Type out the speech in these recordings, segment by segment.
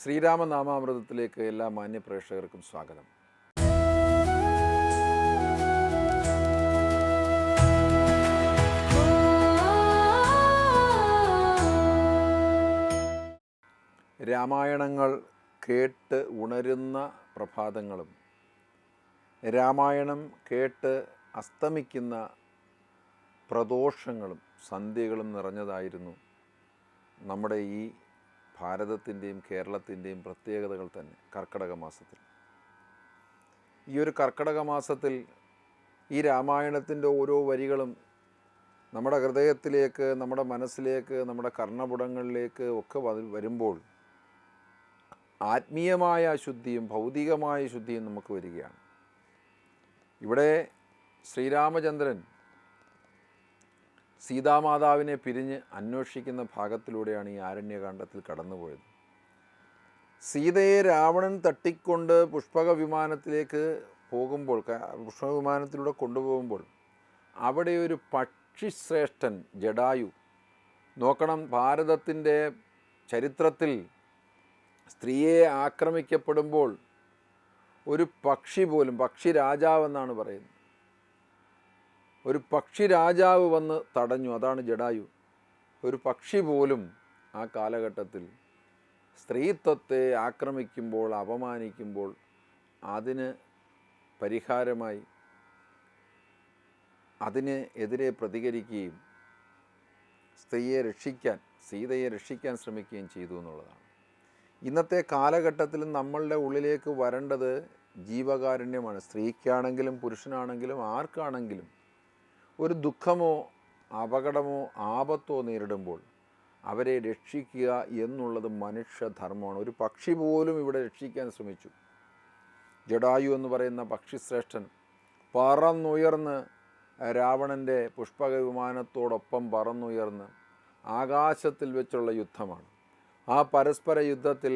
ശ്രീരാമനാമാമൃതത്തിലേക്ക് എല്ലാ മാന്യപ്രേക്ഷകർക്കും സ്വാഗതം. രാമായണങ്ങൾ കേട്ട് ഉണരുന്ന പ്രഭാതങ്ങളും രാമായണം കേട്ട് അസ്തമിക്കുന്ന പ്രദോഷങ്ങളും സന്ധ്യകളും നിറഞ്ഞതായിരുന്നു നമ്മുടെ ഈ ഭാരതത്തിൻ്റെയും കേരളത്തിൻ്റെയും പ്രത്യേകതകൾ തന്നെ കർക്കിടക മാസത്തിൽ. ഈ ഒരു കർക്കിടക മാസത്തിൽ ഈ രാമായണത്തിൻ്റെ ഓരോ വരികളും നമ്മുടെ ഹൃദയത്തിലേക്ക്, നമ്മുടെ മനസ്സിലേക്ക്, നമ്മുടെ കർണപുടങ്ങളിലേക്ക് ഒക്കെ വരുമ്പോൾ ആത്മീയമായ ശുദ്ധിയും ഭൗതികമായ ശുദ്ധിയും നമുക്ക് വരികയാണ്. ഇവിടെ ശ്രീരാമചന്ദ്രൻ സീതാമാതാവിനെ പിരിഞ്ഞ് അന്വേഷിക്കുന്ന ഭാഗത്തിലൂടെയാണ് ഈ ആരണ്യകാണ്ഡത്തിൽ കടന്നുപോയത്. സീതയെ രാവണൻ തട്ടിക്കൊണ്ട് പുഷ്പക വിമാനത്തിലേക്ക് പോകുമ്പോൾ, പുഷ്പക വിമാനത്തിലൂടെ കൊണ്ടുപോകുമ്പോൾ അവിടെ ഒരു പക്ഷിശ്രേഷ്ഠൻ ജടായു, നോക്കണം, ഭാരതത്തിൻ്റെ ചരിത്രത്തിൽ സ്ത്രീയെ ആക്രമിക്കപ്പെടുമ്പോൾ ഒരു പക്ഷി പോലും, പക്ഷി രാജാവെന്നാണ് പറയുന്നത്, ഒരു പക്ഷി രാജാവ് വന്ന് തടഞ്ഞു. അതാണ് ജടായു. ഒരു പക്ഷി പോലും ആ കാലഘട്ടത്തിൽ സ്ത്രീത്വത്തെ ആക്രമിക്കുമ്പോൾ, അപമാനിക്കുമ്പോൾ അതിന് പരിഹാരമായി അതിന് എതിരെ പ്രതികരിക്കുകയും സ്ത്രീയെ രക്ഷിക്കാൻ, സീതയെ രക്ഷിക്കാൻ ശ്രമിക്കുകയും ചെയ്തു എന്നുള്ളതാണ്. ഇന്നത്തെ കാലഘട്ടത്തിൽ നമ്മളുടെ ഉള്ളിലേക്ക് വരേണ്ടത് ജീവകാരുണ്യമാണ്. സ്ത്രീക്കാണെങ്കിലും പുരുഷനാണെങ്കിലും ആർക്കാണെങ്കിലും ഒരു ദുഃഖമോ അപകടമോ ആപത്തോ നേരിടുമ്പോൾ അവരെ രക്ഷിക്കുക എന്നുള്ളത് മനുഷ്യധർമ്മമാണ്. ഒരു പക്ഷി പോലും ഇവിടെ രക്ഷിക്കാൻ ശ്രമിച്ചു. ജടായു എന്ന് പറയുന്ന പക്ഷിശ്രേഷ്ഠൻ പറന്നുയർന്ന് രാവണൻ്റെ പുഷ്പക വിമാനത്തോടൊപ്പം പറന്നുയർന്ന് ആകാശത്തിൽ വെച്ചുള്ള യുദ്ധമാണ്. ആ പരസ്പര യുദ്ധത്തിൽ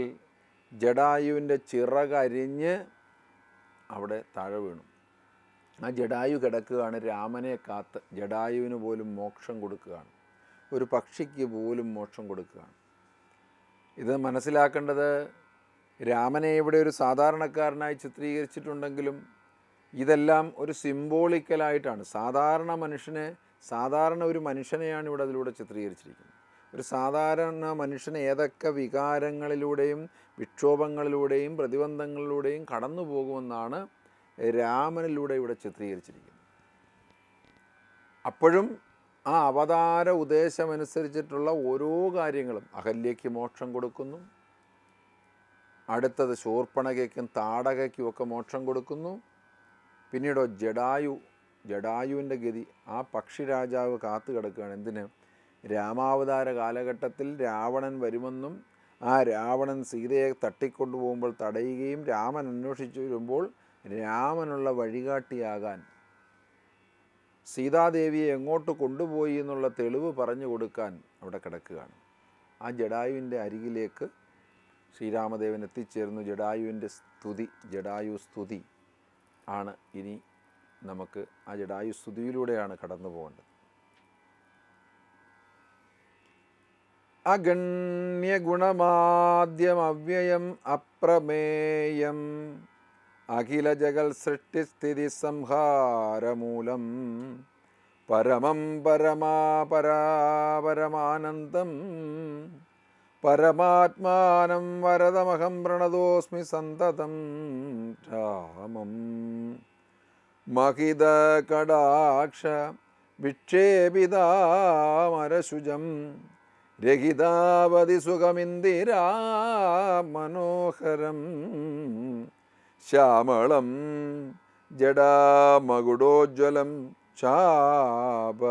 ജടായുവിൻ്റെ ചിറകരിഞ്ഞ് അവിടെ താഴെ വീണു. ആ ജടായു കിടക്കുകയാണ് രാമനെ കാത്ത്. ജടായുവിന് പോലും മോക്ഷം കൊടുക്കുകയാണ്, ഒരു പക്ഷിക്ക് പോലും മോക്ഷം കൊടുക്കുകയാണ്. ഇത് മനസ്സിലാക്കേണ്ടത്, രാമനെ ഇവിടെ ഒരു സാധാരണക്കാരനായി ചിത്രീകരിച്ചിട്ടുണ്ടെങ്കിലും ഇതെല്ലാം ഒരു സിംബോളിക്കലായിട്ടാണ്. സാധാരണ ഒരു മനുഷ്യനെയാണ് ഇവിടെ അതിലൂടെ ചിത്രീകരിച്ചിരിക്കുന്നത്. ഒരു സാധാരണ മനുഷ്യന് ഏതൊക്കെ വികാരങ്ങളിലൂടെയും വിക്ഷോഭങ്ങളിലൂടെയും പ്രതിബന്ധങ്ങളിലൂടെയും കടന്നു പോകുമെന്നാണ് രാമനിലൂടെ ഇവിടെ ചിത്രീകരിച്ചിരിക്കുന്നത്. അപ്പോഴും ആ അവതാര ഉദ്ദേശമനുസരിച്ചിട്ടുള്ള ഓരോ കാര്യങ്ങളും, അഹല്യയ്ക്ക് മോക്ഷം കൊടുക്കുന്നു, അടുത്തത് ശൂർപ്പണഖയ്ക്കും താടകയ്ക്കും ഒക്കെ മോക്ഷം കൊടുക്കുന്നു. പിന്നീടോ ജടായുവിൻ്റെ ഗതി, ആ പക്ഷിരാജാവ് കാത്തു കിടക്കുകയാണ്. എന്തിന്? രാമാവതാര കാലഘട്ടത്തിൽ രാവണൻ വരുമെന്നും ആ രാവണൻ സീതയെ തട്ടിക്കൊണ്ടുപോകുമ്പോൾ തടയുകയും രാമൻ അന്വേഷിച്ചു വരുമ്പോൾ രാമനുള്ള വഴികാട്ടിയാകാൻ, സീതാദേവിയെ എങ്ങോട്ട് കൊണ്ടുപോയി എന്നുള്ള തെളിവ് പറഞ്ഞു കൊടുക്കാൻ അവിടെ കിടക്കുകയാണ്. ആ ജടായുവിൻ്റെ അരികിലേക്ക് ശ്രീരാമദേവൻ എത്തിച്ചേർന്നു. ജടായുവിൻ്റെ സ്തുതി, ജടായു സ്തുതി ആണ് ഇനി നമുക്ക് ആ ജടായു സ്തുതിയിലൂടെയാണ് കടന്നു പോകേണ്ടത്. അഗണ്യഗുണമാദ്യം അവ്യയം അപ്രമേയം അഖില ജഗൽ സൃഷ്ടിസ്ഥിതി സംഹാരമൂലം പരമം പരമാനന്ദം പരമാത്മാനം വരദമഹം പ്രണതോസ്മി സന്തതം രാമം മഹിത കടാക്ഷ വിക്ഷേപിതാമരശുജം രഹിതാവതി സുഖമിന്ദിരാ മനോഹരം ശ്യാമളം ജടാമകുടോജ്വലം ചാപ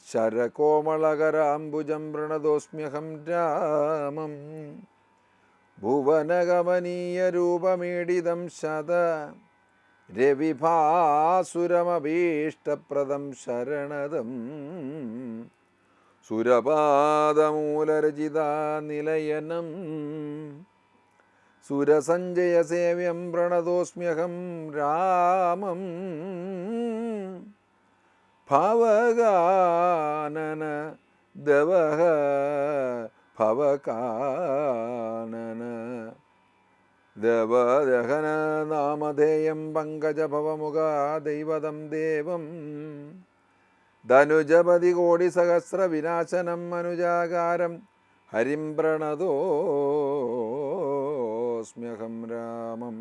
ശരകോമളകരാംബുജം പ്രണതോസ്മ്യഹം രാമം ഭുവനഗമനീയരൂപമീഡിതം ശത രവിഭാസുരമഭീഷ്ടപ്രദം ശരണദം സുരപാദമൂലരചിതാ നിലയനം സുരസഞ്ജയസേവ്യം പ്രണതോസ്മ്യഹം രാമം ഭവകാനന ദവഃ ഭവകാനന ദേവദഹന നാമധേയം പങ്കജഭവമുഖ ദൈവതം ദേവം ധനുജപതി കോടി സഹസ്ര വിനാശനം മനുജാകാരം ഹരിം പ്രണതോസ്മ്യഹം രാമം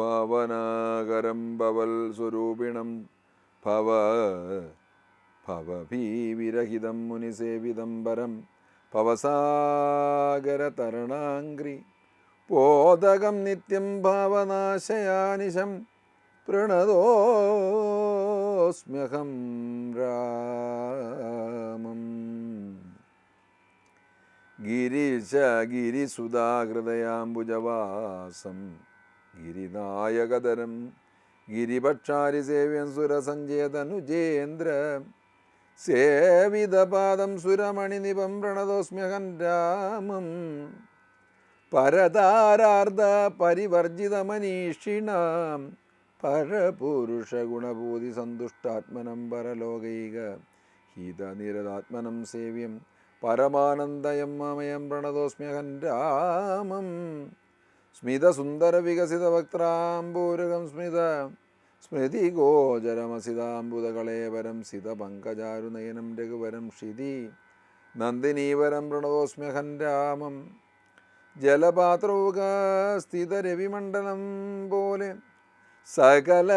ഭവനാകരം ഭവൽ സ്വരൂപിണം ഭവഭീവിരഹിതം മുനിസേവിതം പരം ഭവസാഗരതരണാംഗ്രി പോതകം നിത്യം ഭാവനാശയാനിശം പ്രണതോസ്മ്യഹം രാമം ഗിരിസുധാഹൃദയാംബുജവാസം ഗിരിനായകധരം ഗിരിഭക്ഷാരിസേവ്യം സുരസഞ്ജയതനുജേന്ദ്ര സേവിതപാദം സുരമണിനിപം പ്രണതോസ്മ്യഹം രാമം പരതാരാർദ്ധ പരിവർജിതമനീഷിണാം പരപുരുഷഗുണഭൂതി സന്തുഷ്ടാത്മനം പരലോകൈക ഹിതനിരതാത്മനം സേവ്യം പരമാനന്ദയം മമയം പ്രണതോസ്മ്യഹം രാമം സ്മിതസുന്ദരവികസിതവക്ത്രാംബൂരകം സ്മൃതിഗോചരമസിതാംബുദകളേവരം സിതപങ്കജാരുനയനം രഘുവരം നന്ദിനീവരം പ്രണതോസ്മ്യഹം രാമം ജലപാത്രൗകസ്ഥിതരവിമണ്ഡലം പോലെ സകല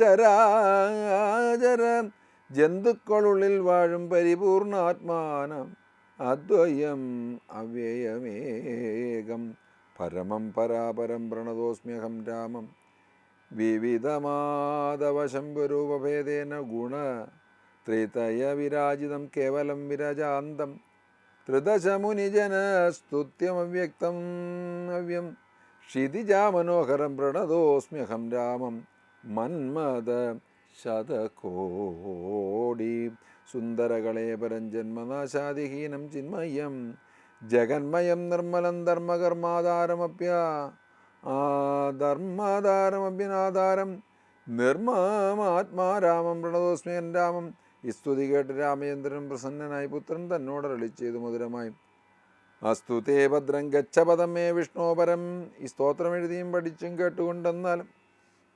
ചരാചര ജന്തുക്കളുള്ളിൽ വാഴും പരിപൂർണാത്മാനം അദ്വയം അവ്യയമേകം പരമം പരാപരം പ്രണതോസ്മ്യഹം രാമം വിവിധമാധവശംഭുരൂപഭേദേന ഗുണ ത്രിതയ വിരാജിതം കേവലം വിരജാന്തം ത്രിദശമുനിജനസ്തുത്യമവ്യക്തം അവ്യം ക്ഷിതിജാമനോഹരം പ്രണതോസ്മ്യഹം രാമം മന്മദ ശതകോടി സുന്ദരകളേപരം ജന്മനാശാദിഹീനം ചിന്മയം ജഗന്മയം നിർമ്മലം ധർമ്മധാരമഭ്യനാധാരം നിർമ്മമാത്മാ രാമം പ്രണതോസ്മ്യഹം രാമം ഈ സ്തുതി കേട്ട് രാമചന്ദ്രൻ പ്രസന്നനായി പുത്രൻ തന്നോടരളി ചെയ്തു മധുരമായി അസ്തു തേ ഭദ്രം ഗച്ഛപദം മേ വിഷ്ണോപരം ഈ സ്തോത്രം എഴുതിയും പഠിച്ചും കേട്ടുകൊണ്ടെന്നാൽ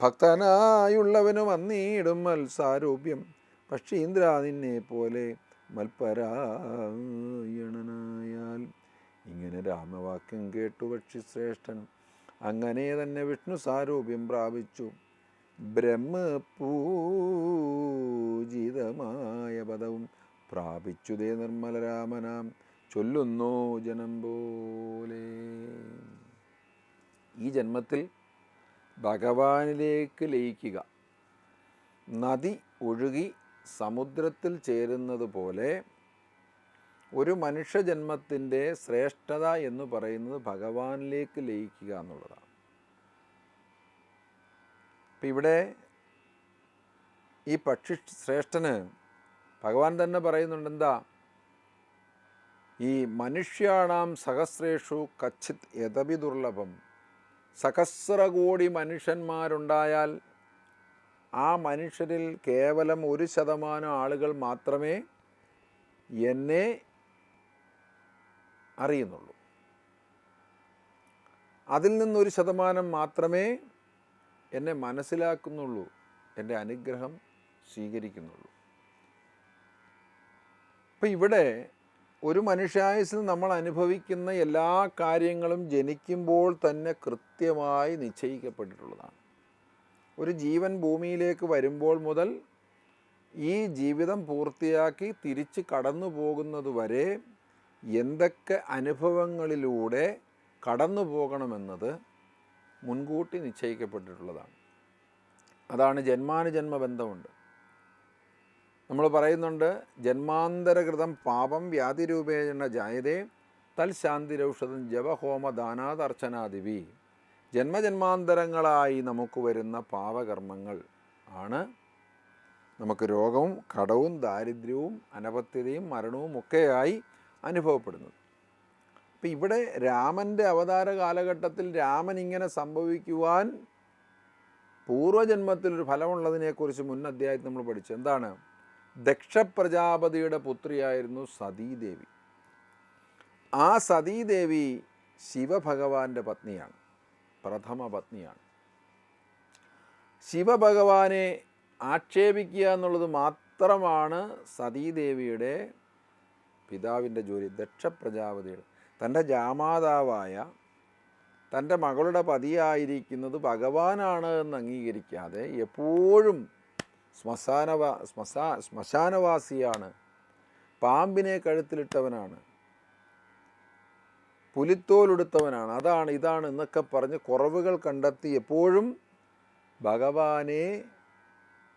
ഭക്തനായുള്ളവനും വന്നിടും മത്സാരൂപ്യം പക്ഷീന്ദ്ര നിന്നെ പോലെ മൽപരായണനായാൽ. ഇങ്ങനെ രാമവാക്യം കേട്ടു പക്ഷിശ്രേഷ്ഠൻ അങ്ങനെ തന്നെ വിഷ്ണു സാരൂപ്യം പ്രാപിച്ചു ബ്രഹ്മപൂജിതമായ പദവും പ്രാപിച്ചു ദേ നിർമ്മലരാമനാം ചൊല്ലുന്നോ ജനം പോലെ. ഈ ജന്മത്തിൽ ഭഗവാനിലേക്ക് ലയിക്കുക, നദി ഒഴുകി സമുദ്രത്തിൽ ചേരുന്നത് പോലെ ഒരു മനുഷ്യജന്മത്തിൻ്റെ ശ്രേഷ്ഠത എന്ന് പറയുന്നത് ഭഗവാനിലേക്ക് ലയിക്കുക എന്നുള്ളതാണ്. അപ്പം ഇവിടെ ഈ പക്ഷി ശ്രേഷ്ഠന് ഭഗവാൻ തന്നെ പറയുന്നുണ്ട്, എന്താ, ഈ മനുഷ്യാണാം സഹസ്രേഷു കച്ചിത് യഥപി ദുർലഭം. സഹസ്രകോടി മനുഷ്യന്മാരുണ്ടായാൽ ആ മനുഷ്യരിൽ കേവലം 1% ആളുകൾ മാത്രമേ എന്നെ അറിയുന്നുള്ളൂ. അതിൽ നിന്നൊരു ശതമാനം മാത്രമേ എന്നെ മനസ്സിലാക്കുന്നുള്ളൂ, എൻ്റെ അനുഗ്രഹം സ്വീകരിക്കുന്നുള്ളൂ. അപ്പം ഇവിടെ ഒരു മനുഷ്യായുസ്സിൽ നമ്മൾ അനുഭവിക്കുന്ന എല്ലാ കാര്യങ്ങളും ജനിക്കുമ്പോൾ തന്നെ കൃത്യമായി നിശ്ചയിക്കപ്പെട്ടിട്ടുള്ളതാണ്. ഒരു ജീവൻ ഭൂമിയിലേക്ക് വരുമ്പോൾ മുതൽ ഈ ജീവിതം പൂർത്തിയാക്കി തിരിച്ച് കടന്നു പോകുന്നത് വരെ എന്തൊക്കെ അനുഭവങ്ങളിലൂടെ കടന്നു പോകണമെന്നത് മുൻകൂട്ടി നിശ്ചയിക്കപ്പെട്ടിട്ടുള്ളതാണ്. അതാണ് ജന്മാനുജന്മ ബന്ധമുണ്ട്. നമ്മൾ പറയുന്നുണ്ട്, ജന്മാന്തരകൃതം പാപം വ്യാധിരൂപേണ ജായതേ തൽശാന്തിരൗഷധം ജപഹോമദാനാദർച്ചനാദിവി. ജന്മജന്മാന്തരങ്ങളായി നമുക്ക് വരുന്ന പാപകർമ്മങ്ങൾ ആണ് നമുക്ക് രോഗവും കടവും ദാരിദ്ര്യവും അനപത്യതയും മരണവും ഒക്കെയായി അനുഭവപ്പെടുന്നത്. അപ്പം ഇവിടെ രാമൻ്റെ അവതാര കാലഘട്ടത്തിൽ രാമൻ ഇങ്ങനെ സംഭവിക്കുവാൻ പൂർവജന്മത്തിലൊരു ഫലമുള്ളതിനെക്കുറിച്ച് മുൻ അധ്യായത്തിൽ നമ്മൾ പഠിച്ചു. എന്താണ്? ദക്ഷപ്രജാപതിയുടെ പുത്രിയായിരുന്നു സതീദേവി. ആ സതീദേവി ശിവഭഗവാന്റെ പത്നിയാണ്, പ്രഥമ പത്നിയാണ്. ശിവഭഗവാനെ ആക്ഷേപിക്കുക എന്നുള്ളത് മാത്രമാണ് സതീദേവിയുടെ പിതാവിൻ്റെ ജോലി. ദക്ഷ പ്രജാപതിയുടെ തൻ്റെ ജാമാതാവായ തൻ്റെ മകളുടെ പതിയായിരിക്കുന്നത് ഭഗവാനാണ് എന്ന് അംഗീകരിക്കാതെ എപ്പോഴും ശ്മശാനവാസിയാണ്, പാമ്പിനെ കഴുത്തിലിട്ടവനാണ്, പുലിത്തോലെടുത്തവനാണ്, അതാണ് ഇതാണ് എന്നൊക്കെ പറഞ്ഞ് കുറവുകൾ കണ്ടെത്തി എപ്പോഴും ഭഗവാനെ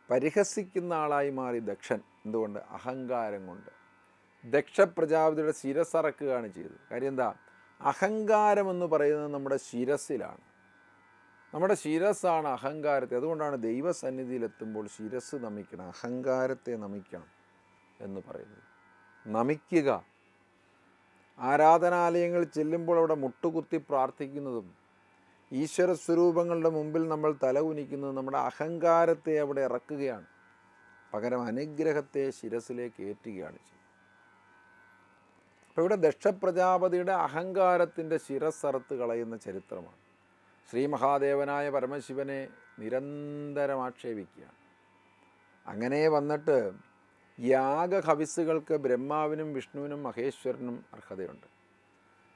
പരിഹസിക്കുന്ന ആളായി മാറി ദക്ഷൻ. എന്തുകൊണ്ട്? അഹങ്കാരം കൊണ്ട്. ദക്ഷ പ്രജാപതിയുടെ ശിരസ്സറക്കുകയാണ് ചെയ്തത്. കാര്യം എന്താ? അഹങ്കാരമെന്ന് പറയുന്നത് നമ്മുടെ ശിരസ്സിലാണ്. നമ്മുടെ ശിരസ്സാണ് അഹങ്കാരത്തെ. അതുകൊണ്ടാണ് ദൈവസന്നിധിയിലെത്തുമ്പോൾ ശിരസ് നമിക്കണം, അഹങ്കാരത്തെ നമിക്കണം എന്ന് പറയുന്നത്. നമിക്കുക. ആരാധനാലയങ്ങളിൽ ചെല്ലുമ്പോൾ അവിടെ മുട്ടുകുത്തി പ്രാർത്ഥിക്കുന്നതും ഈശ്വര സ്വരൂപങ്ങളുടെ മുമ്പിൽ നമ്മൾ തല കുനിക്കുന്നതും നമ്മുടെ അഹങ്കാരത്തെ അവിടെ ഇറക്കുകയാണ്. പകരം അനുഗ്രഹത്തെ ശിരസിലേക്ക് ഏറ്റുകയാണ് ചെയ്യുന്നത്. അപ്പോൾ ഇവിടെ ദക്ഷപ്രജാപതിയുടെ അഹങ്കാരത്തിൻ്റെ ശിരസ്സറുത്ത് കളയുന്ന ചരിത്രമാണ്. ശ്രീ മഹാദേവനായ പരമശിവനെ നിരന്തരം ആക്ഷേപിക്കുകയാണ്. അങ്ങനെ വന്നിട്ട് യാഗഹവിസ്സുകൾക്ക് ബ്രഹ്മാവിനും വിഷ്ണുവിനും മഹേശ്വരനും അർഹതയുണ്ട്.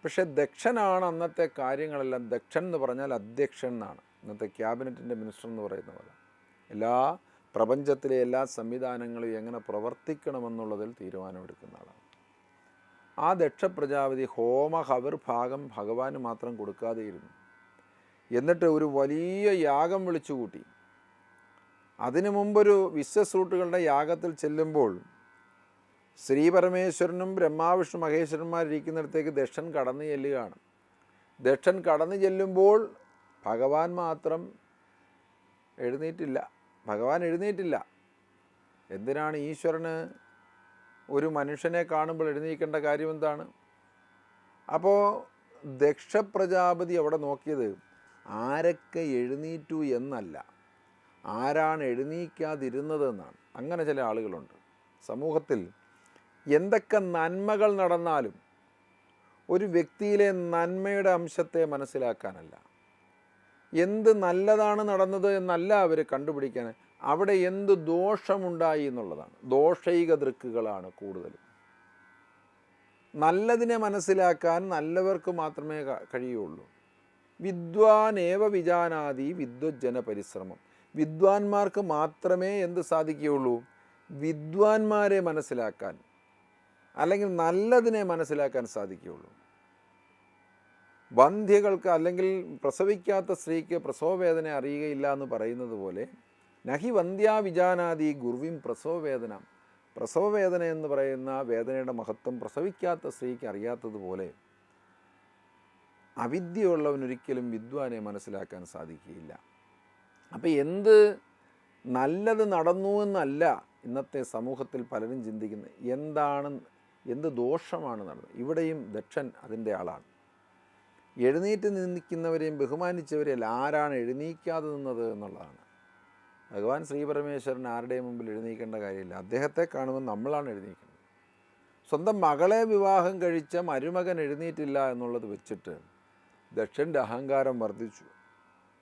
പക്ഷേ ദക്ഷനാണ് അന്നത്തെ കാര്യങ്ങളെല്ലാം. ദക്ഷൻ എന്ന് പറഞ്ഞാൽ അധ്യക്ഷൻ എന്നാണ്. ഇന്നത്തെ ക്യാബിനറ്റിൻ്റെ മിനിസ്റ്റർ എന്ന് പറയുന്ന പോലെ എല്ലാ പ്രപഞ്ചത്തിലെ എല്ലാ സംവിധാനങ്ങളും എങ്ങനെ പ്രവർത്തിക്കണമെന്നുള്ളതിൽ തീരുമാനമെടുക്കുന്ന ആളാണ്. ആ ദക്ഷ പ്രജാപതി ഹോമഹവിർ ഭാഗം ഭഗവാന് മാത്രം കൊടുക്കാതെയിരുന്നു. എന്നിട്ട് ഒരു വലിയ യാഗം വിളിച്ചു കൂട്ടി. അതിനു മുമ്പൊരു വിശ്വസൂട്ടുകളുടെ യാഗത്തിൽ ചെല്ലുമ്പോൾ ശ്രീ പരമേശ്വരനും ബ്രഹ്മാവിഷ്ണു മഹേശ്വരന്മാരിരിക്കുന്നിടത്തേക്ക് ദക്ഷൻ കടന്നു ചെല്ലുകയാണ്. ദക്ഷൻ കടന്നു ചെല്ലുമ്പോൾ ഭഗവാൻ മാത്രം എഴുന്നേറ്റില്ല. ഭഗവാൻ എഴുന്നേറ്റില്ല. എന്തിനാണ് ഈശ്വരന് ഒരു മനുഷ്യനെ കാണുമ്പോൾ എഴുന്നേൽക്കേണ്ട കാര്യം എന്താണ്? അപ്പോൾ ദക്ഷ പ്രജാപതി അവിടെ നോക്കിയത് ആരൊക്കെ എഴുന്നേറ്റു എന്നല്ല, ആരാണ് എഴുന്നേൽക്കാതിരുന്നതെന്നാണ്. അങ്ങനെ ചില ആളുകളുണ്ട് സമൂഹത്തിൽ. എന്തൊക്കെ നന്മകൾ നടന്നാലും ഒരു വ്യക്തിയിലെ നന്മയുടെ അംശത്തെ മനസ്സിലാക്കാനല്ല, എന്ത് നല്ലതാണ് നടന്നത് എന്നല്ല അവർ കണ്ടുപിടിക്കാൻ, അവിടെ എന്ത് ദോഷമുണ്ടായി എന്നുള്ളതാണ്. ദോഷൈക ദൃക്കുകളാണ് കൂടുതലും. നല്ലതിനെ മനസ്സിലാക്കാൻ നല്ലവർക്ക് മാത്രമേ കഴിയുള്ളൂ. വിദ്വാനേവ വിജാനാതി വിദ്വജ്ജന പരിശ്രമം. വിദ്വാൻമാർക്ക് മാത്രമേ എന്ത് സാധിക്കുകയുള്ളൂ? വിദ്വാൻമാരെ മനസ്സിലാക്കാൻ, അല്ലെങ്കിൽ നല്ലതിനെ മനസ്സിലാക്കാൻ സാധിക്കുകയുള്ളൂ. വന്ധ്യകൾക്ക് അല്ലെങ്കിൽ പ്രസവിക്കാത്ത സ്ത്രീക്ക് പ്രസവവേദന അറിയുകയില്ല എന്ന് പറയുന്നത് പോലെ നഹി വന്ധ്യാ വിജാനാതി ഗുർവിം പ്രസവവേദന. പ്രസവവേദന എന്ന് പറയുന്ന വേദനയുടെ മഹത്വം പ്രസവിക്കാത്ത സ്ത്രീക്ക് അറിയാത്തതുപോലെ അവിദ്യയുള്ളവനൊരിക്കലും വിദ്വാനെ മനസ്സിലാക്കാൻ സാധിക്കുകയില്ല. അപ്പം എന്ത് നല്ലത് നടന്നു എന്നല്ല ഇന്നത്തെ സമൂഹത്തിൽ പലരും ചിന്തിക്കുന്നത്, എന്ത് ദോഷമാണ് നടന്നത്. ഇവിടെയും ദക്ഷൻ അതിൻ്റെ ആളാണ്. എഴുന്നേറ്റ് നിൽക്കുന്നവരെയും ബഹുമാനിച്ചവരെയല്ല, ആരാണ് എഴുന്നേൽക്കാതെ നിന്നത് എന്നുള്ളതാണ്. ഭഗവാൻ ശ്രീ പരമേശ്വരൻ ആരുടെയും മുമ്പിൽ എഴുന്നേൽക്കേണ്ട കാര്യമില്ല. അദ്ദേഹത്തെ കാണുമ്പോൾ നമ്മളാണ് എഴുന്നേൽക്കുന്നത്. സ്വന്തം മകളെ വിവാഹം കഴിച്ച മരുമകൻ എഴുന്നേറ്റില്ല എന്നുള്ളത് വെച്ചിട്ട് ദക്ഷൻ്റെ അഹങ്കാരം വർദ്ധിച്ചു.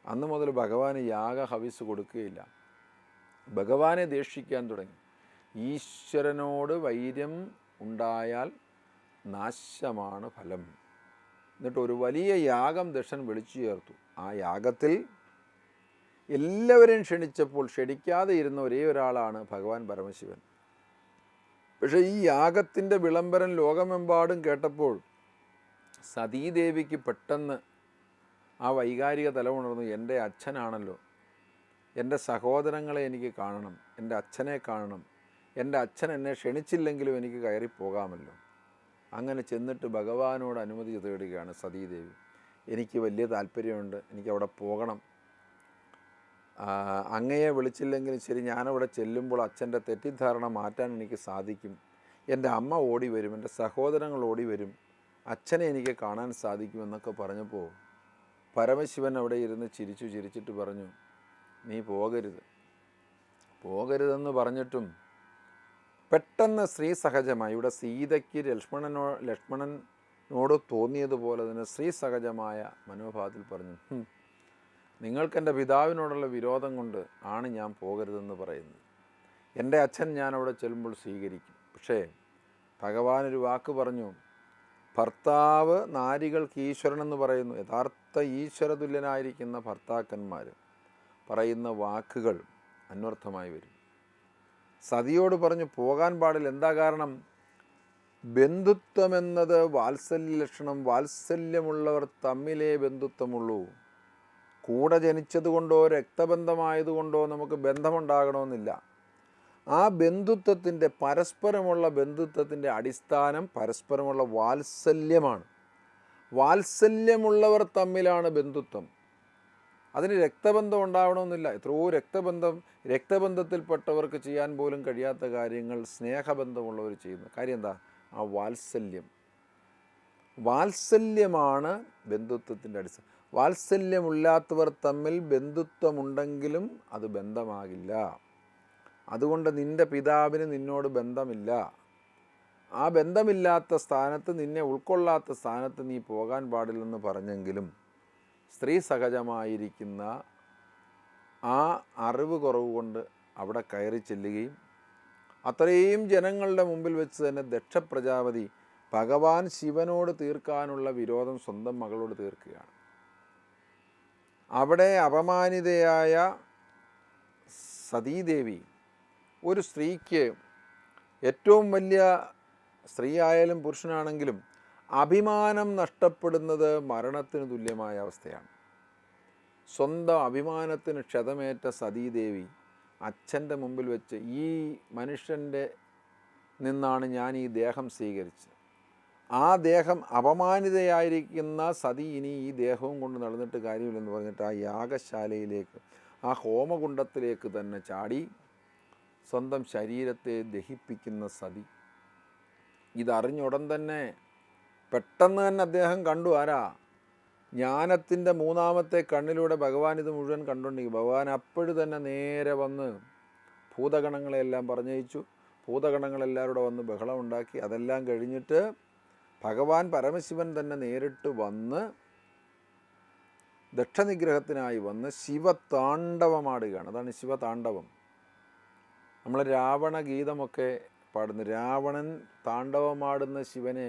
അന്ന് മുതൽ ഭഗവാന് യാഗഹവിസ് കൊടുക്കുകയില്ല. ഭഗവാനെ ദേഷിക്കാൻ തുടങ്ങി. ഈശ്വരനോട് വൈര്യം ഉണ്ടായാൽ നാശമാണ് ഫലം. എന്നിട്ട് ഒരു വലിയ യാഗം ദക്ഷൻ വിളിച്ചു ചേർത്തു. ആ യാഗത്തിൽ എല്ലാവരെയും ക്ഷണിച്ചപ്പോൾ ക്ഷണിക്കാതെ ഇരുന്ന ഒരേ ഒരാളാണ് ഭഗവാൻ പരമശിവൻ. പക്ഷേ ഈ യാഗത്തിൻ്റെ വിളംബരം ലോകമെമ്പാടും കേട്ടപ്പോൾ സതീദേവിക്ക് പെട്ടെന്ന് ആ വൈകാരിക തല ഉണർന്നു. എൻ്റെ അച്ഛനാണല്ലോ, എൻ്റെ സഹോദരങ്ങളെ എനിക്ക് കാണണം, എൻ്റെ അച്ഛനെ കാണണം, എൻ്റെ അച്ഛൻ എന്നെ ക്ഷണിച്ചില്ലെങ്കിലും എനിക്ക് കയറിപ്പോകാമല്ലോ. അങ്ങനെ ചെന്നിട്ട് ഭഗവാനോട് അനുമതി തേടുകയാണ് സതീദേവി. എനിക്ക് വലിയ താല്പര്യമുണ്ട്, എനിക്കവിടെ പോകണം. അങ്ങയെ വിളിച്ചില്ലെങ്കിലും ശരി, ഞാനവിടെ ചെല്ലുമ്പോൾ അച്ഛൻ്റെ തെറ്റിദ്ധാരണ മാറ്റാൻ എനിക്ക് സാധിക്കും. എൻ്റെ അമ്മ ഓടി വരും, എൻ്റെ സഹോദരങ്ങൾ ഓടി വരും, അച്ഛനെ എനിക്ക് കാണാൻ സാധിക്കുമെന്നൊക്കെ പറഞ്ഞപ്പോൾ പരമശിവൻ അവിടെ ഇരുന്ന് ചിരിച്ചിട്ട് പറഞ്ഞു, നീ പോകരുതെന്ന് പറഞ്ഞിട്ടും പെട്ടെന്ന് സ്ത്രീ സഹജമായി ഇവിടെ സീതയ്ക്ക് ലക്ഷ്മണൻ നോട് തോന്നിയതുപോലെ തന്നെ സ്ത്രീ സഹജമായ മനോഭാവത്തിൽ പറഞ്ഞു, നിങ്ങൾക്കെൻ്റെ പിതാവിനോടുള്ള വിരോധം കൊണ്ട് ആണ് ഞാൻ പോകരുതെന്ന് പറയുന്നത്. എൻ്റെ അച്ഛൻ ഞാൻ അവിടെ ചെല്ലുമ്പോൾ സ്വീകരിക്കും. പക്ഷേ ഭഗവാനൊരു വാക്ക് പറഞ്ഞു, ഭർത്താവ് നാരികൾക്ക് ഈശ്വരനെന്ന് പറയുന്നു. യഥാർത്ഥ ഈശ്വരതുല്യനായിരിക്കുന്ന ഭർത്താക്കന്മാർ പറയുന്ന വാക്കുകൾ അന്വർത്ഥമായി വരും. സതിയോട് പറഞ്ഞു പോകാൻ പാടില്ല. എന്താ കാരണം? ബന്ധുത്വമെന്നത് വാത്സല്യ ലക്ഷണം. വാത്സല്യമുള്ളവർ തമ്മിലേ ബന്ധുത്വമുള്ളൂ. കൂടെ ജനിച്ചതുകൊണ്ടോ രക്തബന്ധമായതുകൊണ്ടോ നമുക്ക് ബന്ധമുണ്ടാകണമെന്നില്ല. ആ ബന്ധുത്വത്തിൻ്റെ പരസ്പരമുള്ള ബന്ധുത്വത്തിൻ്റെ അടിസ്ഥാനം പരസ്പരമുള്ള വാത്സല്യമാണ്. വാത്സല്യമുള്ളവർ തമ്മിലാണ് ബന്ധുത്വം. അതിന് രക്തബന്ധം ഉണ്ടാവണമെന്നില്ല. എത്രയോ രക്തബന്ധത്തിൽപ്പെട്ടവർക്ക് ചെയ്യാൻ പോലും കഴിയാത്ത കാര്യങ്ങൾ സ്നേഹബന്ധമുള്ളവർ ചെയ്യുന്നു. കാര്യം എന്താ? ആ വാത്സല്യമാണ് ബന്ധുത്വത്തിൻ്റെ അടിസ്ഥാനം. വാത്സല്യമില്ലാത്തവർ തമ്മിൽ ബന്ധുത്വമുണ്ടെങ്കിലും അത് ബന്ധമാകില്ല. അതുകൊണ്ട് നിൻ്റെ പിതാവിന് നിന്നോട് ബന്ധമില്ല. ആ ബന്ധമില്ലാത്ത സ്ഥാനത്ത്, നിന്നെ ഉൾക്കൊള്ളാത്ത സ്ഥാനത്ത് നീ പോകാൻ പാടില്ലെന്ന് പറഞ്ഞെങ്കിലും സ്ത്രീ സഹജമായിരിക്കുന്ന ആ അറിവ് കുറവ് കൊണ്ട് അവിടെ കയറി ചെല്ലുകയും അത്രയും ജനങ്ങളുടെ മുമ്പിൽ വെച്ച് തന്നെ ദക്ഷ പ്രജാപതി ഭഗവാൻ ശിവനോട് തീർക്കാനുള്ള വിരോധം സ്വന്തം മകളോട് തീർക്കുകയാണ്. അവിടെ അപമാനിതയായ സതീദേവി ഒരു സ്ത്രീക്ക്, ഏറ്റവും വലിയ സ്ത്രീ ആയാലും പുരുഷനാണെങ്കിലും അഭിമാനം നഷ്ടപ്പെടുന്നത് മരണത്തിന് തുല്യമായ അവസ്ഥയാണ്. സ്വന്തം അഭിമാനത്തിന് ക്ഷതമേറ്റ സതീദേവി അച്ഛൻ്റെ മുമ്പിൽ വെച്ച്, ഈ മനുഷ്യൻ്റെ നിന്നാണ് ഞാൻ ഈ ദേഹം സ്വീകരിച്ചത്, ആ ദേഹം അപമാനിതയായിരിക്കുന്ന സതി ഇനി ഈ ദേഹവും കൊണ്ട് നടന്നിട്ട് കാര്യമില്ലെന്ന് പറഞ്ഞിട്ട് ആ യാഗശാലയിലേക്ക്, ആ ഹോമകുണ്ഡത്തിലേക്ക് തന്നെ ചാടി സ്വന്തം ശരീരത്തെ ദഹിപ്പിക്കുന്ന സതി. ഇതറിഞ്ഞുടൻ തന്നെ പെട്ടെന്ന് തന്നെ അദ്ദേഹം കണ്ടു. ആരാ? ജ്ഞാനത്തിൻ്റെ മൂന്നാമത്തെ കണ്ണിലൂടെ ഭഗവാൻ ഇത് മുഴുവൻ കണ്ടുകൊണ്ടിരിക്കും. ഭഗവാൻ അപ്പോഴും തന്നെ നേരെ വന്ന് ഭൂതഗണങ്ങളെല്ലാം പറഞ്ഞയച്ചു. ഭൂതഗണങ്ങളെല്ലാവരും വന്ന് ബഹളമുണ്ടാക്കി. അതെല്ലാം കഴിഞ്ഞിട്ട് ഭഗവാൻ പരമശിവൻ തന്നെ നേരിട്ട് വന്ന് ദക്ഷനിഗ്രഹത്തിനായി വന്ന് ശിവതാണ്ഡവമാടുകയാണ്. അതാണ് ശിവതാണ്ഡവം. നമ്മൾ രാവണ ഗീതമൊക്കെ പാടുന്നു. രാവണൻ താണ്ഡവമാടുന്ന ശിവനെ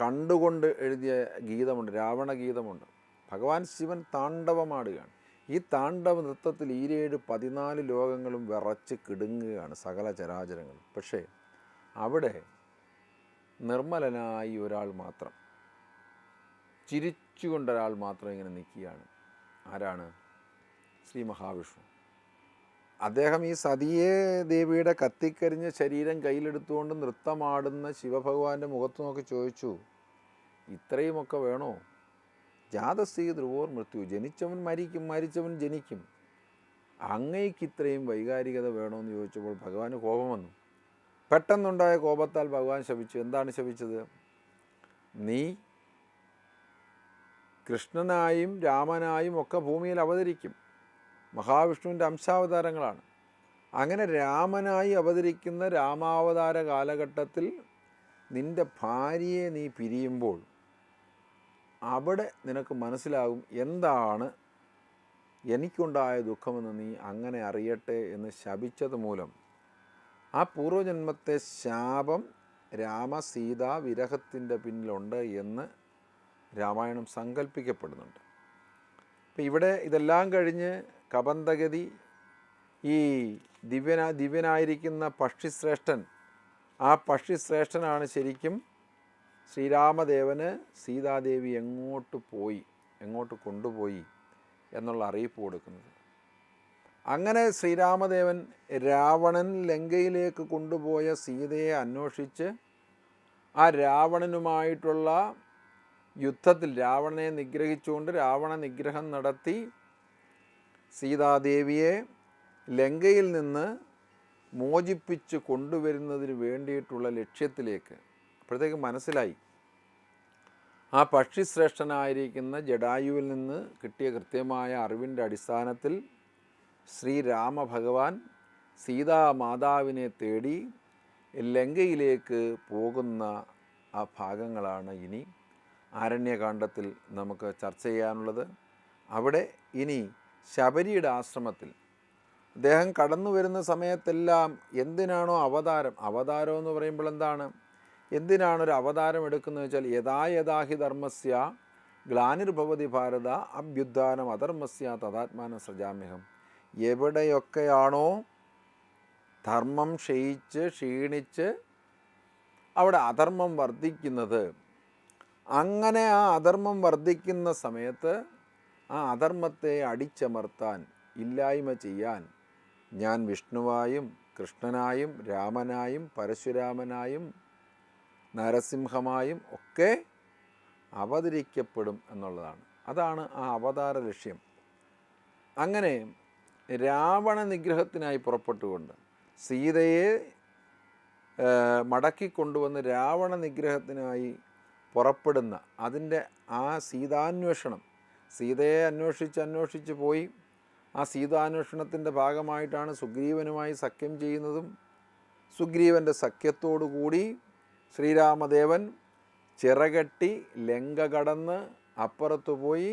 കണ്ടുകൊണ്ട് എഴുതിയ ഗീതമുണ്ട്, രാവണ ഗീതമുണ്ട്. ഭഗവാൻ ശിവൻ താണ്ഡവമാടുകയാണ്. ഈ താണ്ഡവ നൃത്തത്തിൽ 14 ലോകങ്ങളും വിറച്ച് കിടുങ്ങുകയാണ്, സകല ചരാചരങ്ങളും. പക്ഷേ അവിടെ നിർമ്മലനായി ഒരാൾ മാത്രം, ചിരിച്ചുകൊണ്ടൊരാൾ മാത്രം ഇങ്ങനെ നിൽക്കുകയാണ്. ആരാണ്? ശ്രീ മഹാവിഷ്ണു. അദ്ദേഹം ഈ സതിയെ ദേവിയുടെ കത്തിക്കരിഞ്ഞ ശരീരം കയ്യിലെടുത്തുകൊണ്ട് നൃത്തമാടുന്ന ശിവഭഗവാന്റെ മുഖത്ത് നോക്കി ചോദിച്ചു, ഇത്രയുമൊക്കെ വേണോ? ജാതസ്ഥി ധ്രുവോർ മൃത്യു. ജനിച്ചവൻ മരിക്കും, മരിച്ചവൻ ജനിക്കും. അങ്ങയ്ക്ക് ഇത്രയും വൈകാരികത വേണമെന്ന് ചോദിച്ചപ്പോൾ ഭഗവാന് കോപം വന്നു. പെട്ടെന്നുണ്ടായ കോപത്താൽ ഭഗവാൻ ശപിച്ചു. എന്താണ് ശപിച്ചത്? നീ കൃഷ്ണനായും രാമനായും ഒക്കെ ഭൂമിയിൽ അവതരിക്കും. മഹാവിഷ്ണുവിൻ്റെ അംശാവതാരങ്ങളാണ്. അങ്ങനെ രാമനായി അവതരിക്കുന്ന രാമാവതാര കാലഘട്ടത്തിൽ നിൻ്റെ ഭാര്യയെ നീ പിരിയുമ്പോൾ അവിടെ നിനക്ക് മനസ്സിലാകും എന്താണ് എനിക്കുണ്ടായ ദുഃഖമെന്ന് നീ അങ്ങനെ അറിയട്ടെ എന്ന് ശപിച്ചത് മൂലം ആ പൂർവജന്മത്തെ ശാപം രാമസീത വിരഹത്തിൻ്റെ പിന്നിലുണ്ട് എന്ന് രാമായണം സങ്കല്പിക്കപ്പെടുന്നുണ്ട്. അപ്പം ഇവിടെ ഇതെല്ലാം കഴിഞ്ഞ് കബന്ധഗതി ഈ ദിവ്യനായിരിക്കുന്ന പക്ഷിശ്രേഷ്ഠൻ, ആ പക്ഷിശ്രേഷ്ഠനാണ് ശരിക്കും ശ്രീരാമദേവന് സീതാദേവി എങ്ങോട്ട് കൊണ്ടുപോയി എന്നുള്ള അറിയിപ്പ് കൊടുക്കുന്നത്. അങ്ങനെ ശ്രീരാമദേവൻ രാവണൻ ലങ്കയിലേക്ക് കൊണ്ടുപോയ സീതയെ അന്വേഷിച്ച് ആ രാവണനുമായിട്ടുള്ള യുദ്ധത്തിൽ രാവണനെ നിഗ്രഹിച്ചുകൊണ്ട് രാവണ നിഗ്രഹം നടത്തി സീതാദേവിയെ ലങ്കയിൽ നിന്ന് മോചിപ്പിച്ച് കൊണ്ടുവരുന്നതിന് വേണ്ടിയിട്ടുള്ള ലക്ഷ്യത്തിലേക്ക് അപ്പോഴത്തേക്ക് മനസ്സിലായി ആ പക്ഷിശ്രേഷ്ഠനായിരിക്കുന്ന ജടായുവിൽ നിന്ന് കിട്ടിയ കൃത്യമായ അറിവിൻ്റെ അടിസ്ഥാനത്തിൽ ശ്രീരാമഭഗവാൻ സീതാമാതാവിനെ തേടി ലങ്കയിലേക്ക് പോകുന്ന ആ ഭാഗങ്ങളാണ് ഇനി ആരണ്യകാണ്ഡത്തിൽ നമുക്ക് ചർച്ച ചെയ്യാനുള്ളത്. അവിടെ ഇനി ശബരിയുടെ ആശ്രമത്തിൽ അദ്ദേഹം കടന്നു വരുന്ന സമയത്തെല്ലാം എന്തിനാണോ അവതാരം എന്ന് പറയുമ്പോൾ എന്താണ്, എന്തിനാണൊരു അവതാരം എടുക്കുന്നത് വെച്ചാൽ യഥാഹി ധർമ്മസ്യ ഗ്ലാനിർഭവതി ഭാരത അഭ്യുത്ഥാനം അധർമ്മസ്യ തഥാത്മാനം സൃജാമ്യഹം. എവിടെയൊക്കെയാണോ ധർമ്മം ക്ഷീണിച്ച് അവിടെ അധർമ്മം വർദ്ധിക്കുന്നത്, അങ്ങനെ ആ അധർമ്മം വർദ്ധിക്കുന്ന സമയത്ത് ആ അധർമ്മത്തെ അടിച്ചമർത്താൻ, ഇല്ലായ്മ ചെയ്യാൻ ഞാൻ വിഷ്ണുവായും കൃഷ്ണനായും രാമനായും പരശുരാമനായും നരസിംഹമായും ഒക്കെ അവതരിക്കപ്പെടും എന്നുള്ളതാണ്. അതാണ് ആ അവതാര ലക്ഷ്യം. അങ്ങനെ രാവണ നിഗ്രഹത്തിനായി പുറപ്പെട്ടുകൊണ്ട് സീതയെ മടക്കിക്കൊണ്ടുവന്ന് രാവണ നിഗ്രഹത്തിനായി പുറപ്പെടുന്ന അതിൻ്റെ ആ സീതാന്വേഷണം, സീതയെ അന്വേഷിച്ച് പോയി ആ സീതാന്വേഷണത്തിൻ്റെ ഭാഗമായിട്ടാണ് സുഗ്രീവനുമായി സഖ്യം ചെയ്യുന്നതും. സുഗ്രീവൻ്റെ സഖ്യത്തോടു കൂടി ശ്രീരാമദേവൻ ചിറകെട്ടി ലങ്ക കടന്ന് അപ്പുറത്തു പോയി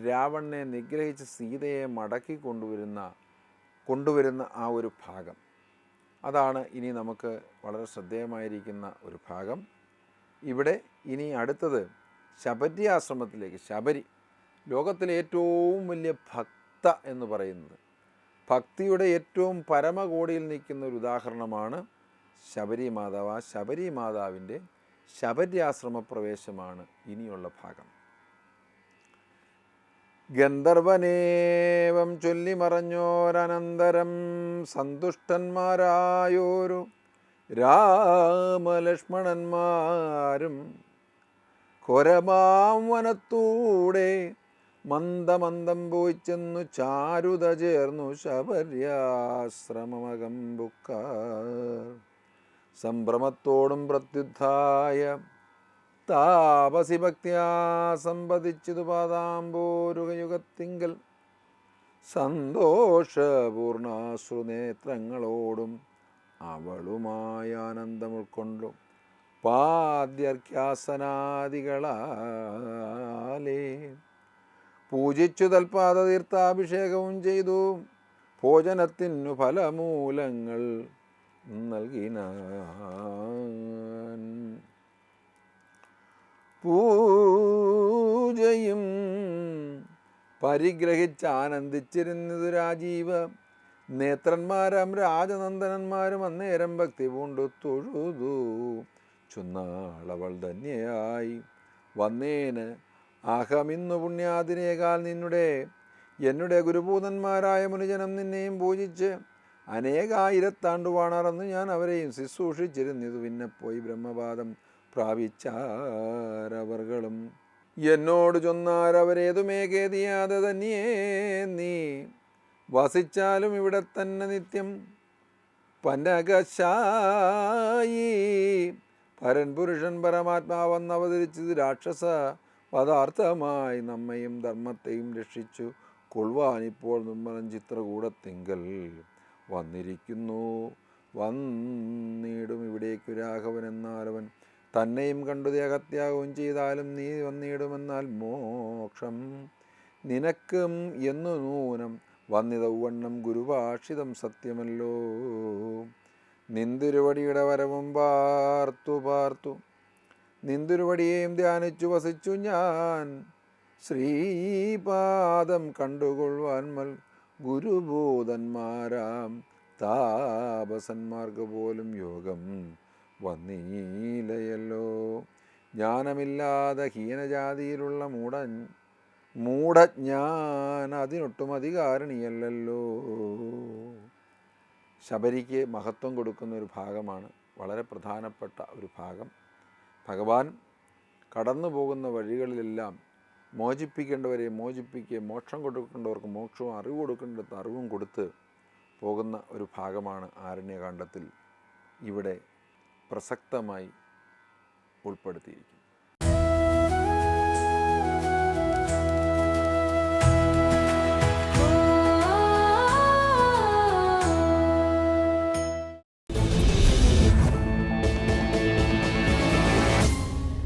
രാവണനെ നിഗ്രഹിച്ച് സീതയെ മടക്കി കൊണ്ടുവരുന്ന ആ ഒരു ഭാഗം, അതാണ് ഇനി നമുക്ക് വളരെ ശ്രദ്ധേയമായിരിക്കുന്ന ഒരു ഭാഗം. ഇവിടെ ഇനി അടുത്തത് ശബരി ആശ്രമത്തിലേക്ക്. ശബരി ലോകത്തിലെ ഏറ്റവും വലിയ ഭക്ത എന്ന് പറയുന്നത്, ഭക്തിയുടെ ഏറ്റവും പരമകോടിയിൽ നിൽക്കുന്ന ഒരു ഉദാഹരണമാണ് ശബരി മാതാവ്. ആ ശബരി മാതാവിൻ്റെ ശബരി ആശ്രമ പ്രവേശമാണ് ഇനിയുള്ള ഭാഗം. ഗന്ധർവനേവം ചൊല്ലി മറഞ്ഞോരനന്തരം സന്തുഷ്ടന്മാരായോരു രാമലക്ഷ്മണന്മാരും ഘോരമാം വനത്തൂടെ മന്ദമന്ദം പോയി ചെന്നു ചാരുത ചേർന്നു ശബര്യാശ്രമമകം ബുക്കാർ. സംഭ്രമത്തോടും പ്രത്യുദ്ധായ താപസി ഭക്തിയാ സമ്പതിച്ചതു പാദാംബോരുകയുഗത്തിങ്കൽ സന്തോഷപൂർണാശ്രുനേത്രങ്ങളോടും അവളുമായ ആനന്ദം ഉൾക്കൊണ്ടു പാദ്യർഖ്യാസനാദികളാലേ പൂജിച്ചു തൽപാദ തീർത്ഥാഭിഷേകവും ചെയ്തു ഭോജനത്തിനു ഫലമൂലങ്ങൾ നൽകിനാൻ. പൂജയും പരിഗ്രഹിച്ച് ആനന്ദിച്ചിരുന്നത് രാജീവ നേത്രന്മാരും രാജനന്ദനന്മാരും അന്നേരം ഭക്തി പൂണ്ടു തൊഴുതു ചുന്നാളവൾ ധന്യയായി വന്നേന് അഹമിന്നു പുണ്യാതിനേക്കാൾ എന്നുടെ ഗുരുഭൂതന്മാരായ മുനിജനം നിന്നെയും പൂജിച്ച് അനേകായിരത്താണ്ടു വാണറന്നു ഞാൻ അവരെയും ശുശ്രൂഷിച്ചിരുന്നിതു. പിന്നെ പോയി ബ്രഹ്മപാദം പ്രാപിച്ചാരവർകളും എന്നോട് ചൊന്നാരവരേതുമേ കേതിയാതെ തന്നെയേ നീ വസിച്ചാലും ഇവിടെ തന്നെ നിത്യം പന്നകശായി പരൻ പുരുഷൻ പരമാത്മാവെന്ന് അവതരിച്ചത് രാക്ഷസ പദാർത്ഥമായി നമ്മയും ധർമ്മത്തെയും രക്ഷിച്ചു കൊള്ളുവാനിപ്പോൾ നിർമ്മലം ചിത്രകൂടത്തിങ്കൽ വന്നിടും ഇവിടേക്കു രാഘവൻ. എന്നാലവൻ തന്നെയും കണ്ടു ദേഹത്യാഗവും ചെയ്താലും നീ വന്നിടുമെന്നാൽ മോക്ഷം നിനക്കും എന്നു നൂനം വന്നിതൗവണ്ണം ഗുരുഭാഷിതം സത്യമല്ലോ. നിന്തിരുവടിയുടെ വരവും പാർത്തു നിന്തിരുവടിയെയും ധ്യാനിച്ചു വസിച്ചു ഞാൻ ശ്രീപാദം കണ്ടുകൊള്ളുവാൻ ഗുരുബോധന്മാരാം താപസന്മാർക്ക് പോലും യോഗം വന്നീലയല്ലോ. ജ്ഞാനമില്ലാതെ ഹീനജാതിയിലുള്ള മൂഢജ്ഞാൻ അതിനൊട്ടും അധികാരണിയല്ലോ. ശബരിക്ക് മഹത്വം കൊടുക്കുന്ന ഒരു ഭാഗമാണ്, വളരെ പ്രധാനപ്പെട്ട ഒരു ഭാഗം. ഭഗവാൻ കടന്നു പോകുന്ന വഴികളിലെല്ലാം മോചിപ്പിക്കേണ്ടവരെ മോചിപ്പിക്കുകയും മോക്ഷം കൊടുക്കേണ്ടവർക്ക് മോക്ഷവും അറിവ് കൊടുക്കേണ്ടത് അറിവും കൊടുത്ത് പോകുന്ന ഒരു ഭാഗമാണ് ആരണ്യകാണ്ഡത്തിൽ ഇവിടെ പ്രസക്തമായി ഉൾപ്പെടുത്തിയിരിക്കുന്നത്.